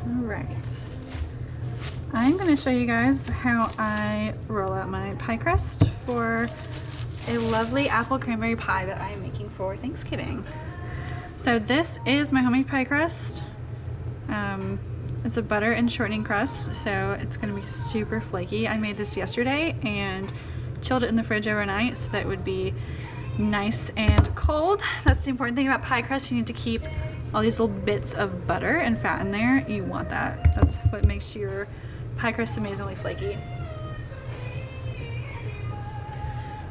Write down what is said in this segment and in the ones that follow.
All right. I'm going to show you guys how I roll out my pie crust for a lovely apple cranberry pie that I'm making for Thanksgiving. So this is my homemade pie crust. It's a butter and shortening crust, so it's going to be super flaky. I made this yesterday and chilled it in the fridge overnight so that it would be nice and cold. That's the important thing about pie crust. You need to keep all these little bits of butter and fat in there. You want that. That's what makes your pie crust amazingly flaky.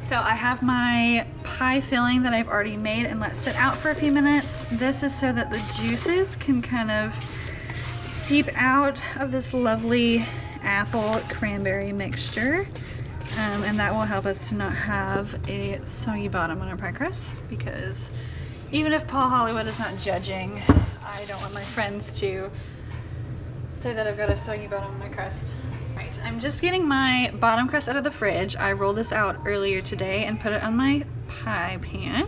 So I have my pie filling that I've already made and let sit out for a few minutes. This is so that the juices can kind of seep out of this lovely apple cranberry mixture. And that will help us to not have a soggy bottom on our pie crust, because even if Paul Hollywood is not judging, I don't want my friends to say that I've got a soggy bottom on my crust. Right, I'm just getting my bottom crust out of the fridge. I rolled this out earlier today and put it on my pie pan.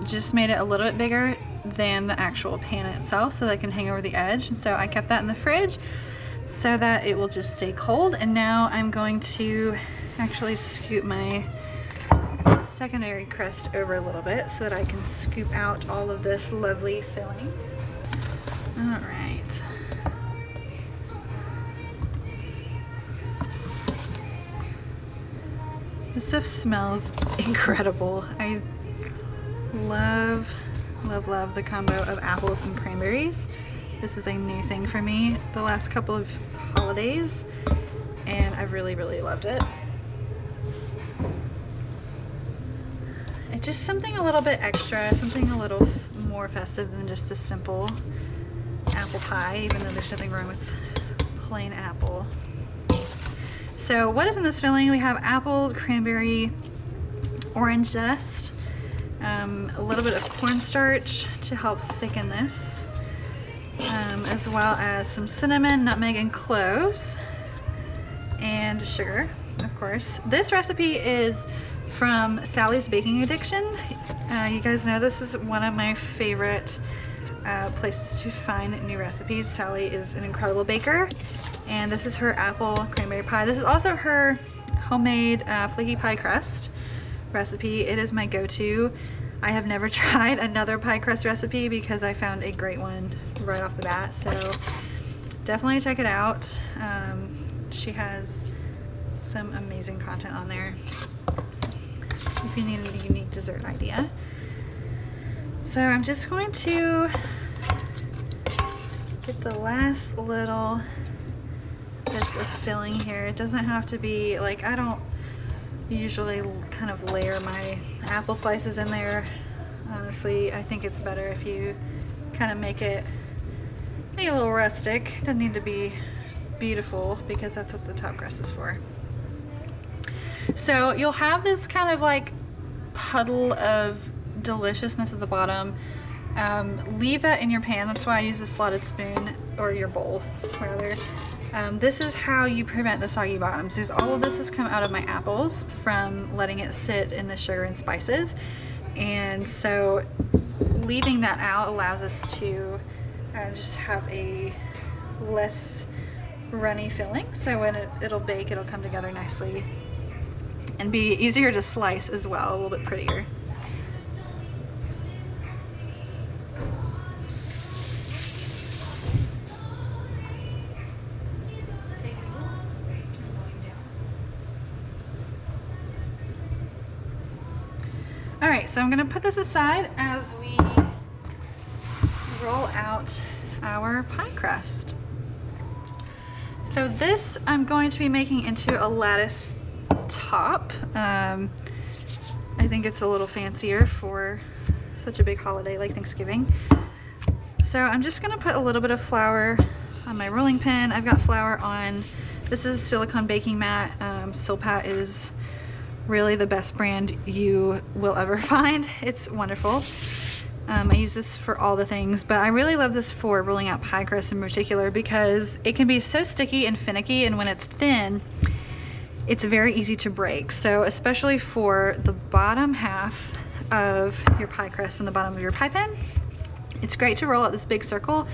Just made it a little bit bigger than the actual pan itself so that I can hang over the edge. And so I kept that in the fridge so that it will just stay cold. And now I'm going to actually scoop my secondary crust over a little bit so that I can scoop out all of this lovely filling. All right. This stuff smells incredible. I love the combo of apples and cranberries. This is a new thing for me the last couple of holidays, and I've really loved it. It's just something a little bit extra, something a little more festive than just a simple apple pie, even though there's nothing wrong with plain apple. So what is in this filling? We have apple, cranberry, orange zest, a little bit of cornstarch to help thicken this, as well as some cinnamon, nutmeg, and cloves, and sugar, of course. This recipe is from Sally's Baking Addiction. You guys know this is one of my favorite places to find new recipes. Sally is an incredible baker, and this is her apple cranberry pie. This is also her homemade flaky pie crust recipe. It is my go-to. I have never tried another pie crust recipe because I found a great one right off the bat, so definitely check it out. She has some amazing content on there if you need a unique dessert idea. So I'm just going to get the last little bits of filling here. It doesn't have to be like, I don't usually kind of layer my apple slices in there. Honestly, I think it's better if you kind of make it a little rustic. It doesn't need to be beautiful because that's what the top crust is for. So you'll have this kind of like puddle of deliciousness at the bottom. Leave that in your pan. That's why I use a slotted spoon, or your bowl rather. This is how you prevent the soggy bottoms, because all of this has come out of my apples from letting it sit in the sugar and spices. And so leaving that out allows us to just have a less runny filling. So when it'll bake, it'll come together nicely and be easier to slice as well, a little bit prettier. All right, so I'm gonna put this aside as we roll out our pie crust. So this I'm going to be making into a lattice top. I think it's a little fancier for such a big holiday like Thanksgiving. So I'm just gonna put a little bit of flour on my rolling pin. I've got flour on, this is a silicone baking mat. Silpat is really the best brand you will ever find. It's wonderful. I use this for all the things, but I really love this for rolling out pie crust in particular because it can be so sticky and finicky, and when it's thin, it's very easy to break. So especially for the bottom half of your pie crust and the bottom of your pie pan, it's great to roll out this big circle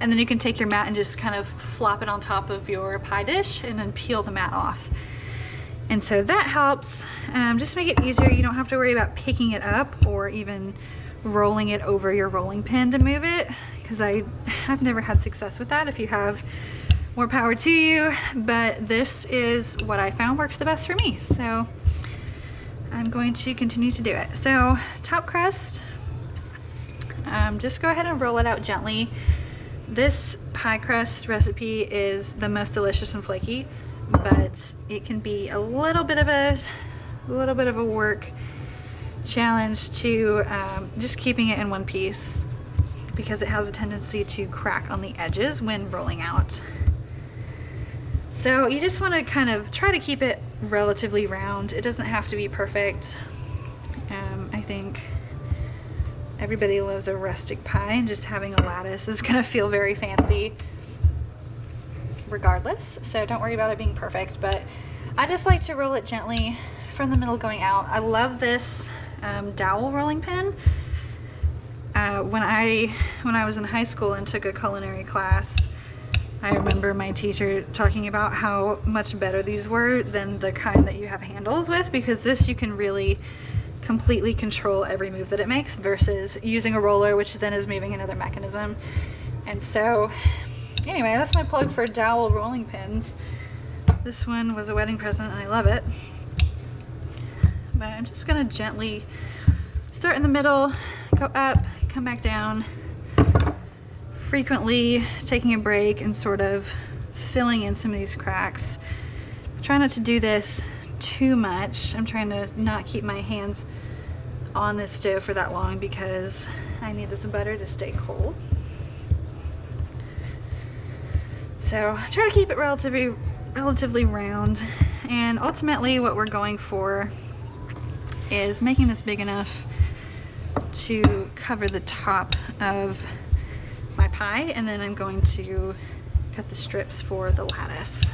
And then you can take your mat and just kind of flop it on top of your pie dish and then peel the mat off. And so that helps just make it easier. You don't have to worry about picking it up or even rolling it over your rolling pin to move it, because I've never had success with that. If you have, more power to you, but this is what I found works the best for me. So I'm going to continue to do it. So top crust, just go ahead and roll it out gently. This pie crust recipe is the most delicious and flaky, but it can be a little bit of a work challenge to just keeping it in one piece, because it has a tendency to crack on the edges when rolling out. So you just want to kind of try to keep it relatively round. It doesn't have to be perfect. I think everybody loves a rustic pie, and just having a lattice is going to feel very fancy regardless. So don't worry about it being perfect, but I just like to roll it gently from the middle going out. I love this dowel rolling pin. When I was in high school and took a culinary class, I remember my teacher talking about how much better these were than the kind that you have handles with, because this you can really completely control every move that it makes versus using a roller, which then is moving another mechanism. And so anyway, that's my plug for dowel rolling pins. This one was a wedding present and I love it. But I'm just gonna gently start in the middle, go up, come back down, frequently taking a break and sort of filling in some of these cracks. Try not to do this too much. I'm trying to not keep my hands on this stove for that long because I need this butter to stay cold. So try to keep it relatively round, and ultimately what we're going for is making this big enough to cover the top of my pie, and then I'm going to cut the strips for the lattice.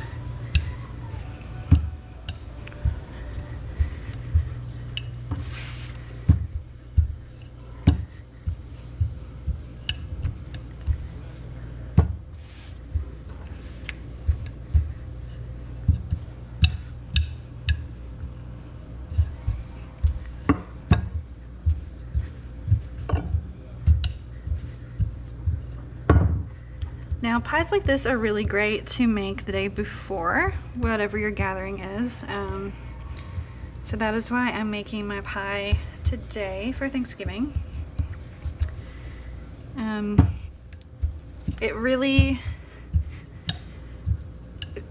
Now, pies like this are really great to make the day before, whatever your gathering is. So that is why I'm making my pie today for Thanksgiving.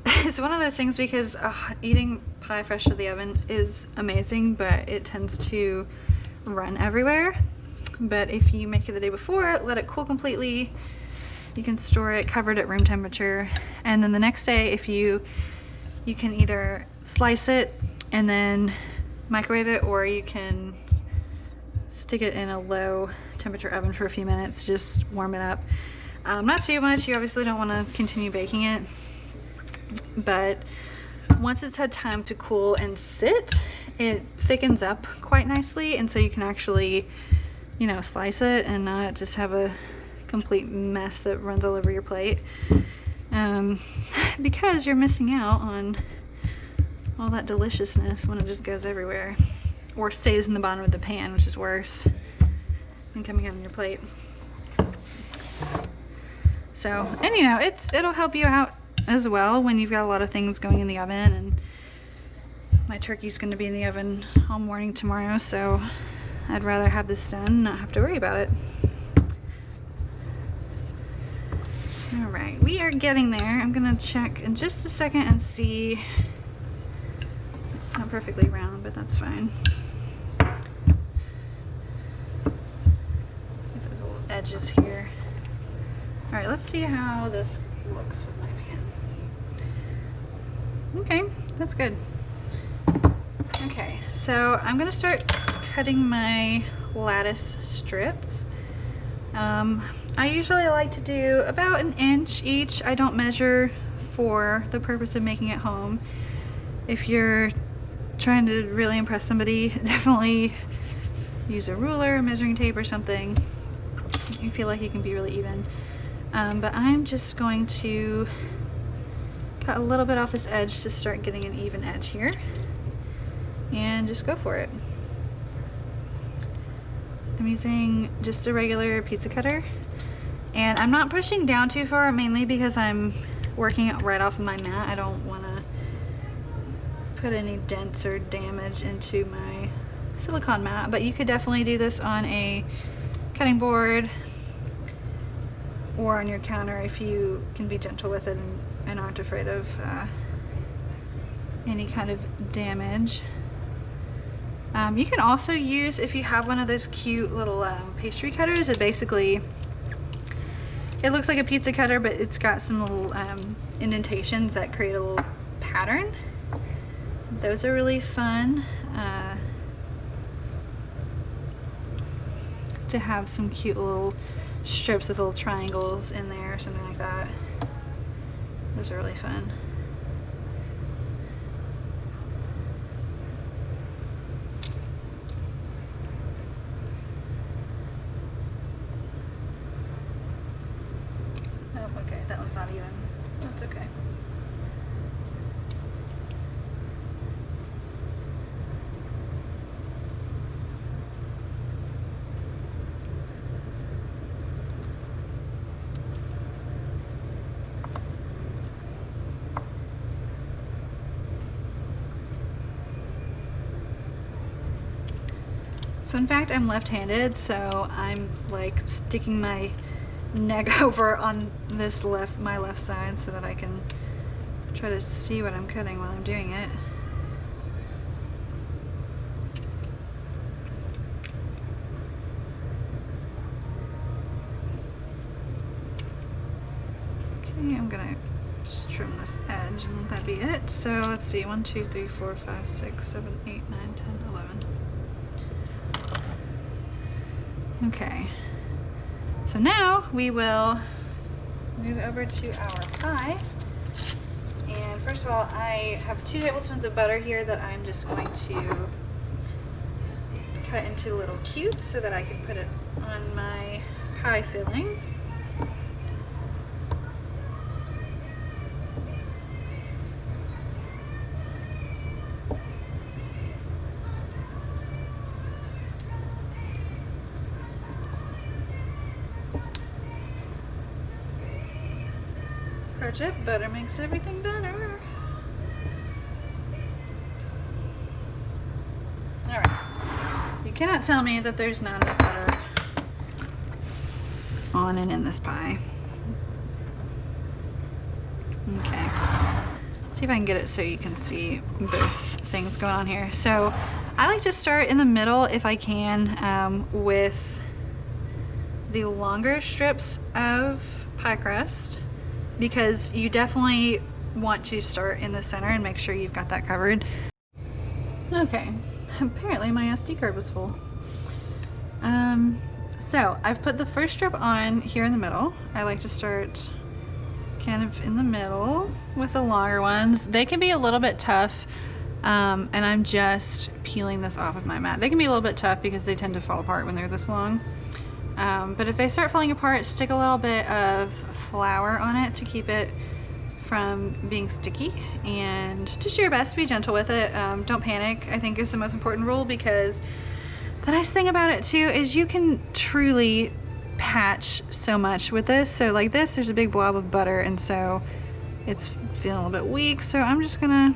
It's one of those things because eating pie fresh out of the oven is amazing, but it tends to run everywhere. But if you make it the day before, let it cool completely, you can store it covered at room temperature, and then the next day, if you can either slice it and then microwave it, or you can stick it in a low temperature oven for a few minutes, just warm it up. Not too much, you obviously don't want to continue baking it, but once it's had time to cool and sit, it thickens up quite nicely, and so you can actually, you know, slice it and not just have a complete mess that runs all over your plate, because you're missing out on all that deliciousness when it just goes everywhere, or stays in the bottom of the pan, which is worse than coming out on your plate. So, and you know, it'll help you out as well when you've got a lot of things going in the oven, and my turkey's going to be in the oven all morning tomorrow, so I'd rather have this done and not have to worry about it. Alright, we are getting there. I'm gonna check in just a second and see. It's not perfectly round, but that's fine. Get those little edges here. Alright, let's see how this looks with my pan. Okay, that's good. Okay, so I'm gonna start cutting my lattice strips. I usually like to do about 1 inch each. I don't measure for the purpose of making it home. If you're trying to really impress somebody, definitely use a ruler, measuring tape or something. You feel like you can be really even. But I'm just going to cut a little bit off this edge to start getting an even edge here, and just go for it. I'm using just a regular pizza cutter, and I'm not pushing down too far, mainly because I'm working right off of my mat. I don't want to put any dents or damage into my silicone mat, but you could definitely do this on a cutting board or on your counter if you can be gentle with it and aren't afraid of any kind of damage. You can also use, if you have one of those cute little pastry cutters, it looks like a pizza cutter, but it's got some little indentations that create a little pattern. Those are really fun to have some cute little strips with little triangles in there or something like that. Those are really fun. Oh, okay, that one's not even. That's okay. Fun fact, I'm left-handed, so I'm like sticking my neck over on this my left side so that I can try to see what I'm cutting while I'm doing it. Okay, I'm gonna just trim this edge and let that be it. So let's see, 1, 2, 3, 4, 5, 6, 7, 8, 9, 10, 11. Okay, so now we will move over to our pie. And first of all, I have 2 tablespoons of butter here that I'm just going to cut into little cubes so that I can put it on my pie filling. Pro tip, butter makes everything better. Alright. You cannot tell me that there's not enough butter on and in this pie. Okay. Let's see if I can get it so you can see both things going on here. So I like to start in the middle if I can with the longer strips of pie crust, because you definitely want to start in the center and make sure you've got that covered. Okay, apparently my SD card was full. So I've put the first strip on here in the middle. I like to start kind of in the middle with the longer ones. They can be a little bit tough, and I'm just peeling this off of my mat. They can be a little bit tough because they tend to fall apart when they're this long. But if they start falling apart, stick a little bit of flour on it to keep it from being sticky, and just do your best to be gentle with it. Don't panic, I think, is the most important rule, because the nice thing about it too is you can truly patch so much with this. So like this, there's a big blob of butter, and so it's feeling a little bit weak, so I'm just gonna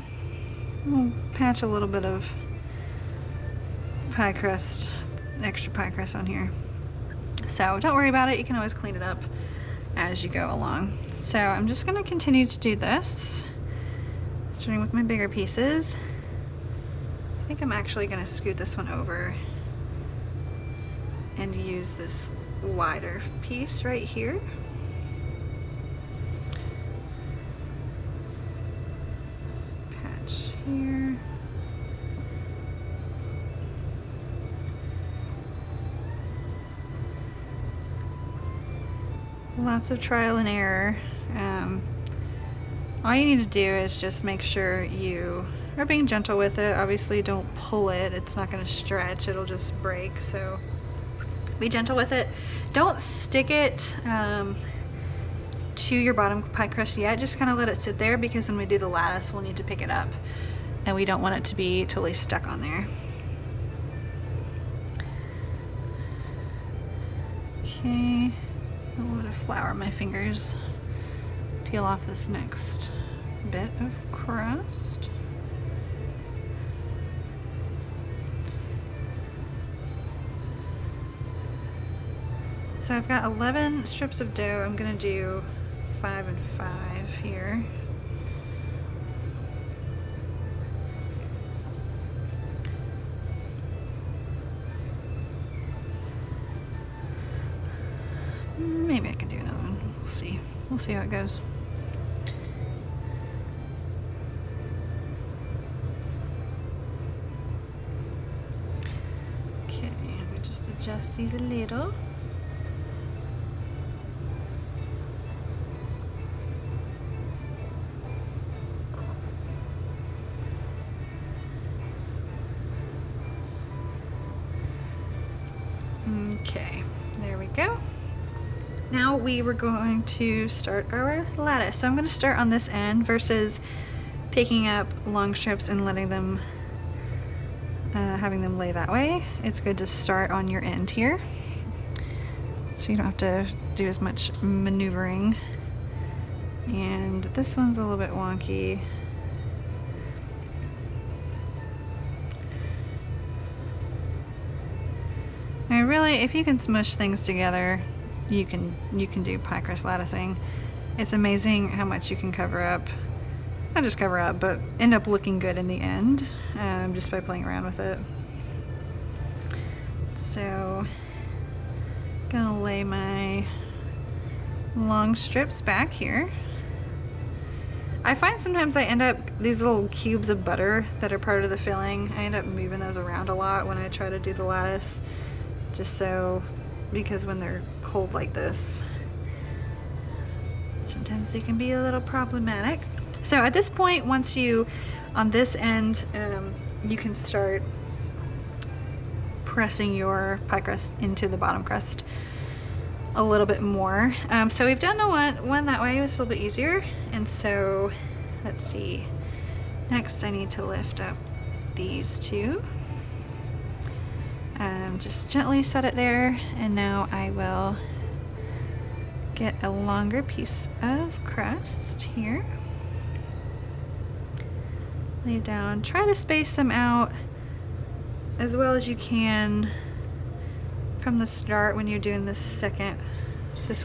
patch a little bit of pie crust, extra pie crust on here. So don't worry about it, you can always clean it up as you go along. So I'm just going to continue to do this, starting with my bigger pieces. I think I'm actually going to scoot this one over and use this wider piece right here. Patch here. Lots of trial and error. All you need to do is just make sure you are being gentle with it. Obviously don't pull it, it's not going to stretch, it'll just break, so be gentle with it. Don't stick it to your bottom pie crust yet. Just kind of let it sit there, because when we do the lattice, we'll need to pick it up, and we don't want it to be totally stuck on there. Okay, a little bit of flour on my fingers. Peel off this next bit of crust. So I've got 11 strips of dough. I'm gonna do 5 and 5 here. Maybe I can do another one. We'll see. We'll see how it goes. Okay, let me just adjust these a little. Okay, there we go. Now we were going to start our lattice. So I'm going to start on this end versus picking up long strips and letting them, having them lay that way. It's good to start on your end here, so you don't have to do as much maneuvering. And this one's a little bit wonky. I really, if you can smush things together, you can do pie crust latticing. It's amazing how much you can cover up. Not just cover up, but end up looking good in the end, just by playing around with it. So, gonna lay my long strips back here. I find sometimes I end up, these little cubes of butter that are part of the filling, I end up moving those around a lot when I try to do the lattice. Just so, because when they're cold like this, sometimes they can be a little problematic. So at this point, once you, on this end, you can start pressing your pie crust into the bottom crust a little bit more. So we've done the one that way, it was a little bit easier. And so, let's see. Next I need to lift up these two. Just gently set it there, and now I will get a longer piece of crust here. Lay it down. Try to space them out as well as you can from the start when you're doing this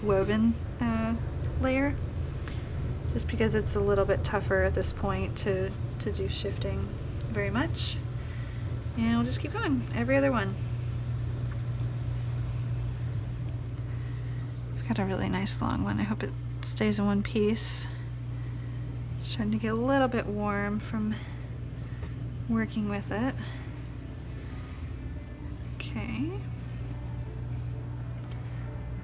woven layer, just because it's a little bit tougher at this point to do shifting very much. And we'll just keep going, every other one. I've got a really nice long one. I hope it stays in one piece. It's trying to get a little bit warm from working with it. Okay.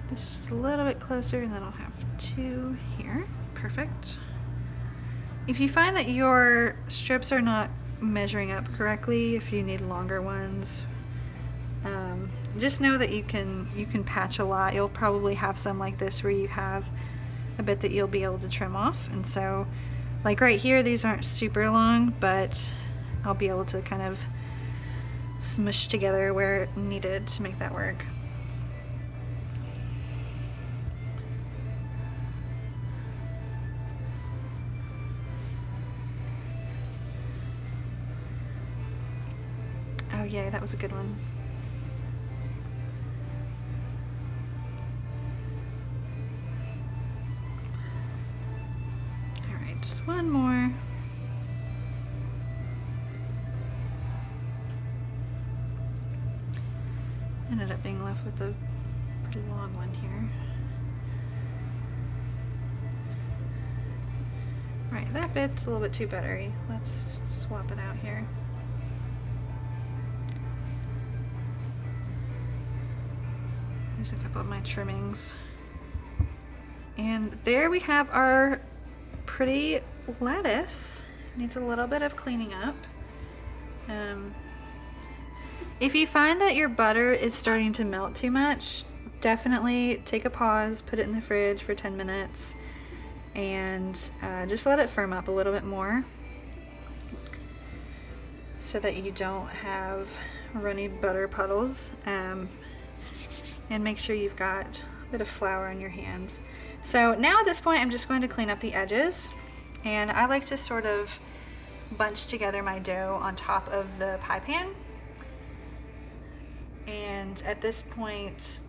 This is just a little bit closer, and then I'll have two here. Perfect. If you find that your strips are not measuring up correctly, if you need longer ones, just know that you can patch a lot. You'll probably have some like this where you have a bit that you'll be able to trim off, and so like right here, these aren't super long, but I'll be able to kind of smush together where needed to make that work. Oh yay, that was a good one. Alright, just one more. Ended up being left with a pretty long one here. Right, that bit's a little bit too buttery. Let's swap it out here. Here's a couple of my trimmings. And there we have our pretty lattice. Needs a little bit of cleaning up. If you find that your butter is starting to melt too much, definitely take a pause, put it in the fridge for 10 minutes, and just let it firm up a little bit more so that you don't have runny butter puddles, and make sure you've got a bit of flour on your hands. So now at this point I'm just going to clean up the edges, and I like to sort of bunch together my dough on top of the pie pan, and at this point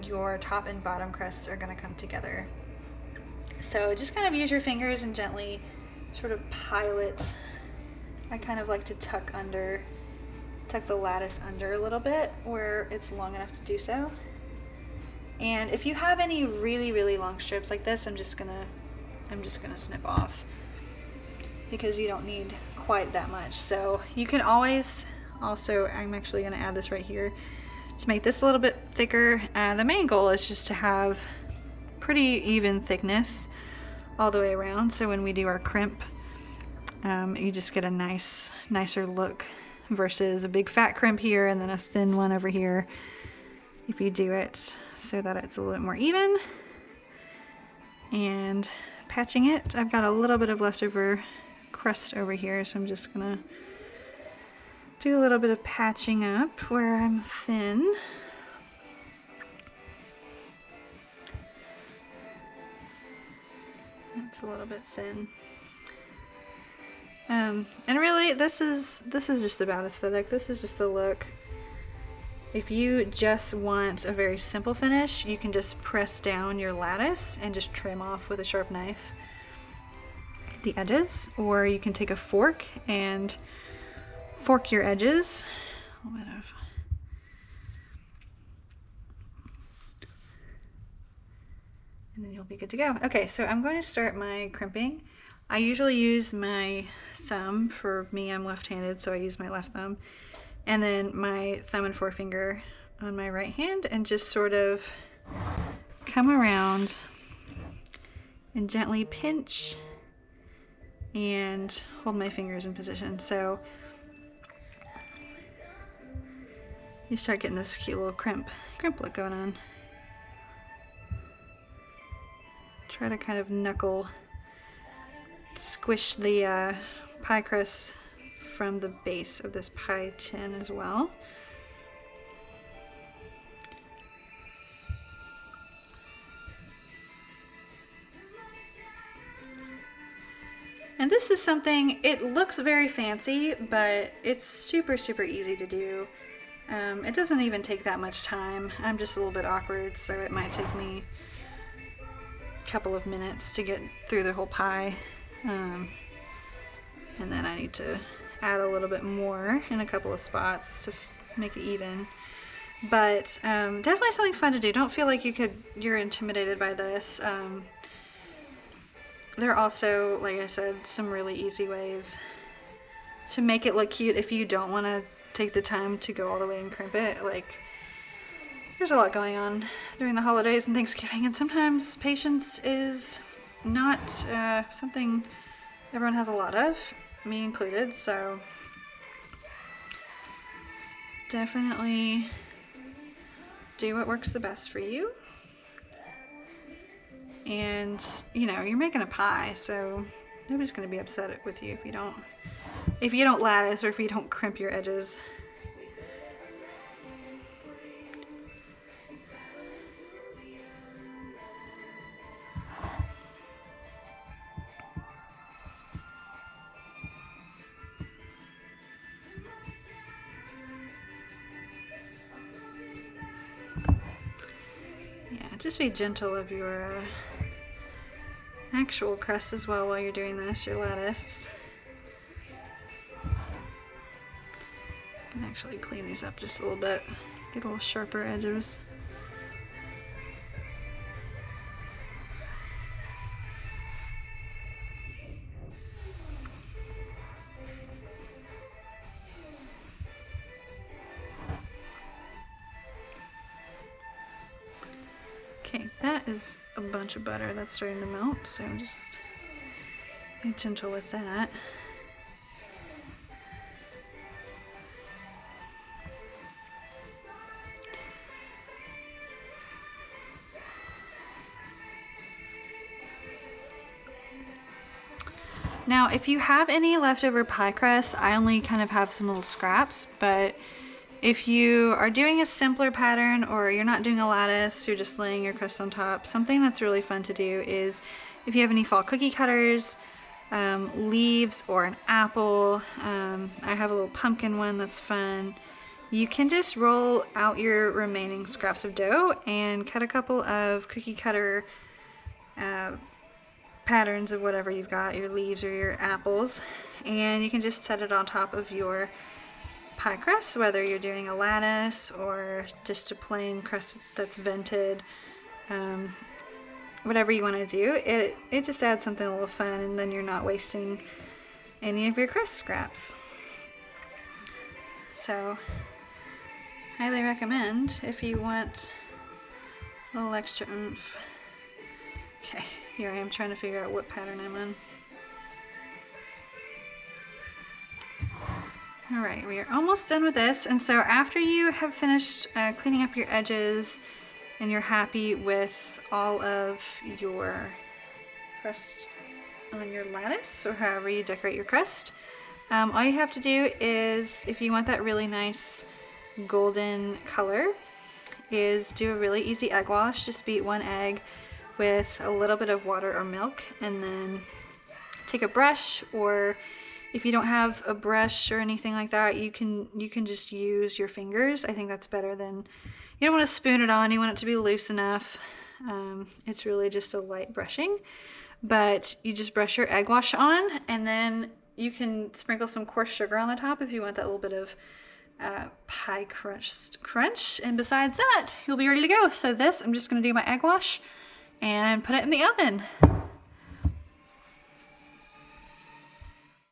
your top and bottom crusts are going to come together. So just kind of use your fingers and gently sort of pile it. I kind of like to tuck the lattice under a little bit where it's long enough to do so. And if you have any really long strips like this, I'm just gonna snip off, because you don't need quite that much. So you can always also, I'm actually gonna add this right here to make this a little bit thicker. The main goal is just to have pretty even thickness all the way around, so when we do our crimp, you just get a nicer look versus a big fat crimp here and then a thin one over here. If you do it so that it's a little bit more even. And patching it, I've got a little bit of leftover crust over here, so I'm just gonna do a little bit of patching up where I'm thin. It's a little bit thin. And really, this is just about aesthetic. This is just the look. If you just want a very simple finish, you can just press down your lattice and just trim off with a sharp knife the edges, or you can take a fork and fork your edges. A little bit of, and then you'll be good to go. Okay, so I'm going to start my crimping. I usually use my thumb. For me, I'm left-handed, so I use my left thumb. And then my thumb and forefinger on my right hand, and just sort of come around and gently pinch and hold my fingers in position. So you start getting this cute little crimp look going on. Try to kind of knuckle squish the pie crust from the base of this pie tin as well. And this is something, it looks very fancy, but it's super easy to do. It doesn't even take that much time. I'm just a little bit awkward, so it might take me a couple of minutes to get through the whole pie. And then I need to add a little bit more in a couple of spots to make it even. But definitely something fun to do. Don't feel like you're intimidated by this. There are also, like I said, some really easy ways to make it look cute if you don't want to take the time to go all the way and crimp it. Like, there's a lot going on during the holidays and Thanksgiving, and sometimes patience is not something everyone has a lot of, me included, so definitely do what works the best for you. And you know, you're making a pie, so nobody's going to be upset with you if you don't lattice or if you don't crimp your edges. Yeah, just be gentle of your actual crust as well while you're doing this, your lattice. You can actually clean these up just a little bit, get a little sharper edges. Okay, that is a bunch of butter that's starting to melt, so just be gentle with that. Now, if you have any leftover pie crust, I only kind of have some little scraps, but if you are doing a simpler pattern or you're not doing a lattice, you're just laying your crust on top, something that's really fun to do is if you have any fall cookie cutters, leaves or an apple, I have a little pumpkin one that's fun. You can just roll out your remaining scraps of dough and cut a couple of cookie cutter patterns of whatever you've got, your leaves or your apples, and you can just set it on top of your pie crust, whether you're doing a lattice or just a plain crust that's vented, whatever you want to do. It just adds something a little fun, and then you're not wasting any of your crust scraps. So highly recommend if you want a little extra oomph. Okay, here I am trying to figure out what pattern I'm on. Alright, we are almost done with this, and so after you have finished cleaning up your edges and you're happy with all of your crust on your lattice, or however you decorate your crust, all you have to do is, if you want that really nice golden color, is do a really easy egg wash. Just beat 1 egg with a little bit of water or milk, and then take a brush, or if you don't have a brush or anything like that, you can just use your fingers. I think that's better than, you don't want to spoon it on, you want it to be loose enough. It's really just a light brushing, but you just brush your egg wash on, and then you can sprinkle some coarse sugar on the top if you want that little bit of pie crust crunch, and besides that, you'll be ready to go. So this, I'm just going to do my egg wash and put it in the oven.